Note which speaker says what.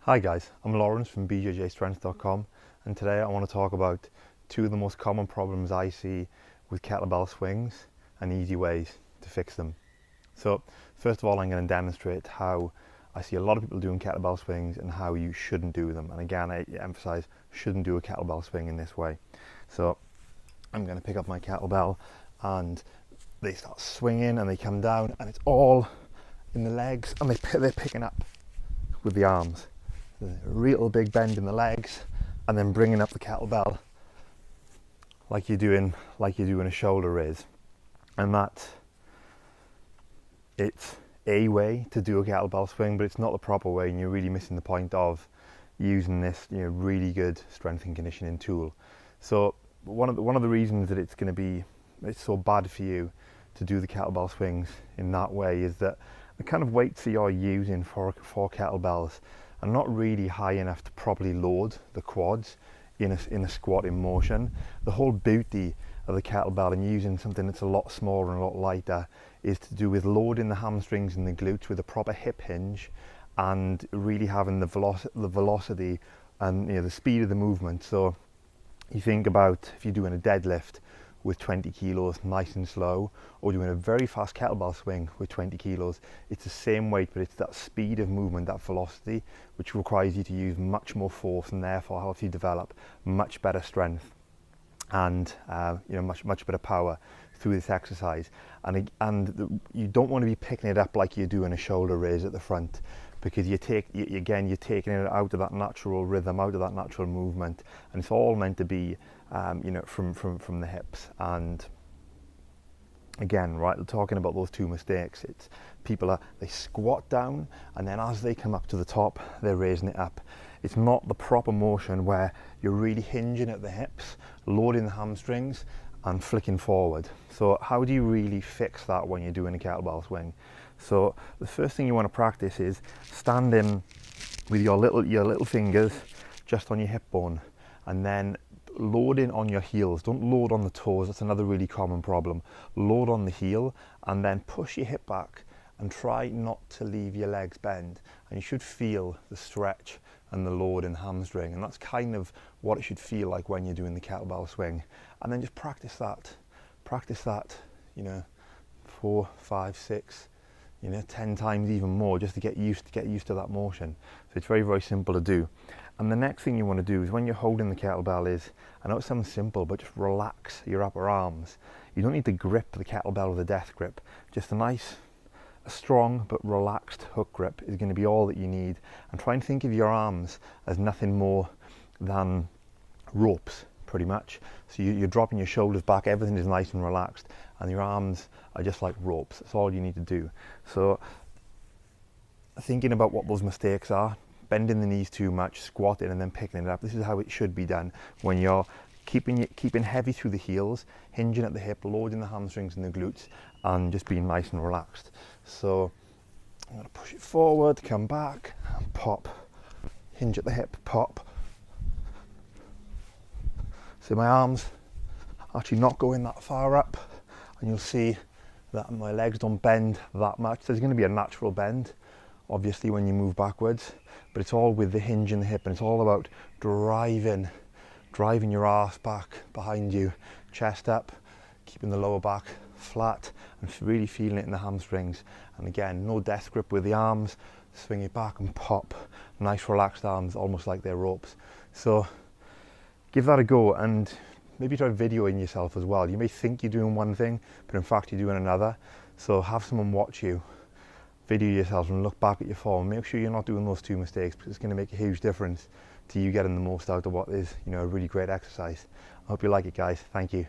Speaker 1: Hi guys, I'm Lawrence from bjjstrength.com, and today I want to talk about two of the most common problems I see with kettlebell swings and easy ways to fix them. So first of all, I'm going to demonstrate how I see a lot of people doing kettlebell swings and how you shouldn't do them. And again, I emphasize shouldn't do a kettlebell swing in this way. So I'm going to pick up my kettlebell and they start swinging and they come down and it's all in the legs and they're picking up with the arms. A real big bend in the legs and then bringing up the kettlebell like you're doing a shoulder raise. And it's a way to do a kettlebell swing, but it's not the proper way, and you're really missing the point of using this really good strength and conditioning tool. So one of the reasons that it's so bad for you to do the kettlebell swings in that way is that the kind of weights that you're using for kettlebells are not really high enough to properly load the quads in a squatting motion. The whole beauty of the kettlebell and using something that's a lot smaller and a lot lighter is to do with loading the hamstrings and the glutes with a proper hip hinge and really having the velocity and the speed of the movement. So you think about if you're doing a deadlift with 20 kilos nice and slow, or doing a very fast kettlebell swing with 20 kilos, it's the same weight, but it's that speed of movement, that velocity, which requires you to use much more force and therefore helps you develop much better strength and much better power through this exercise. And you don't want to be picking it up like you're doing a shoulder raise at the front, because you're taking it out of that natural rhythm, out of that natural movement, and it's all meant to be from the hips. And again, right, talking about those two mistakes, it's they squat down and then as they come up to the top they're raising it up. It's not the proper motion where you're really hinging at the hips, loading the hamstrings and flicking forward. So how do you really fix that when you're doing a kettlebell swing? So the first thing you want to practice is standing with your little fingers just on your hip bone, and then loading on your heels. Don't load on the toes, that's another really common problem. Load on the heel and then push your hip back and try not to leave your legs bend, and you should feel the stretch and the load in the hamstring, and that's kind of what it should feel like when you're doing the kettlebell swing. And then just practice that 4, 5, 6, 10 times, even more, just to get used to that motion. So it's very, very simple to do. And the next thing you want to do is when you're holding the kettlebell is, I know it sounds simple, but just relax your upper arms. You don't need to grip the kettlebell with a death grip. Just a strong but relaxed hook grip is going to be all that you need. And try and think of your arms as nothing more than ropes, pretty much. So you're dropping your shoulders back, everything is nice and relaxed, and your arms are just like ropes. That's all you need to do. So thinking about what those mistakes are: bending the knees too much, squatting and then picking it up. This is how it should be done when you're keeping heavy through the heels, hinging at the hip, loading the hamstrings and the glutes, and just being nice and relaxed. So I'm going to push it forward, come back and pop, hinge at the hip, pop. So my arms actually not going that far up, and you'll see that my legs don't bend that much. There's going to be a natural bend obviously when you move backwards, but it's all with the hinge in the hip, and it's all about driving your arse back behind you, chest up, keeping the lower back flat and really feeling it in the hamstrings. And again, no death grip with the arms, swing it back and pop. Nice relaxed arms, almost like they're ropes. So give that a go, and maybe try videoing yourself as well. You may think you're doing one thing, but in fact you're doing another. So have someone watch you, video yourself and look back at your form. Make sure you're not doing those two mistakes, because it's going to make a huge difference to you getting the most out of what is a really great exercise. I hope you like it, guys. Thank you.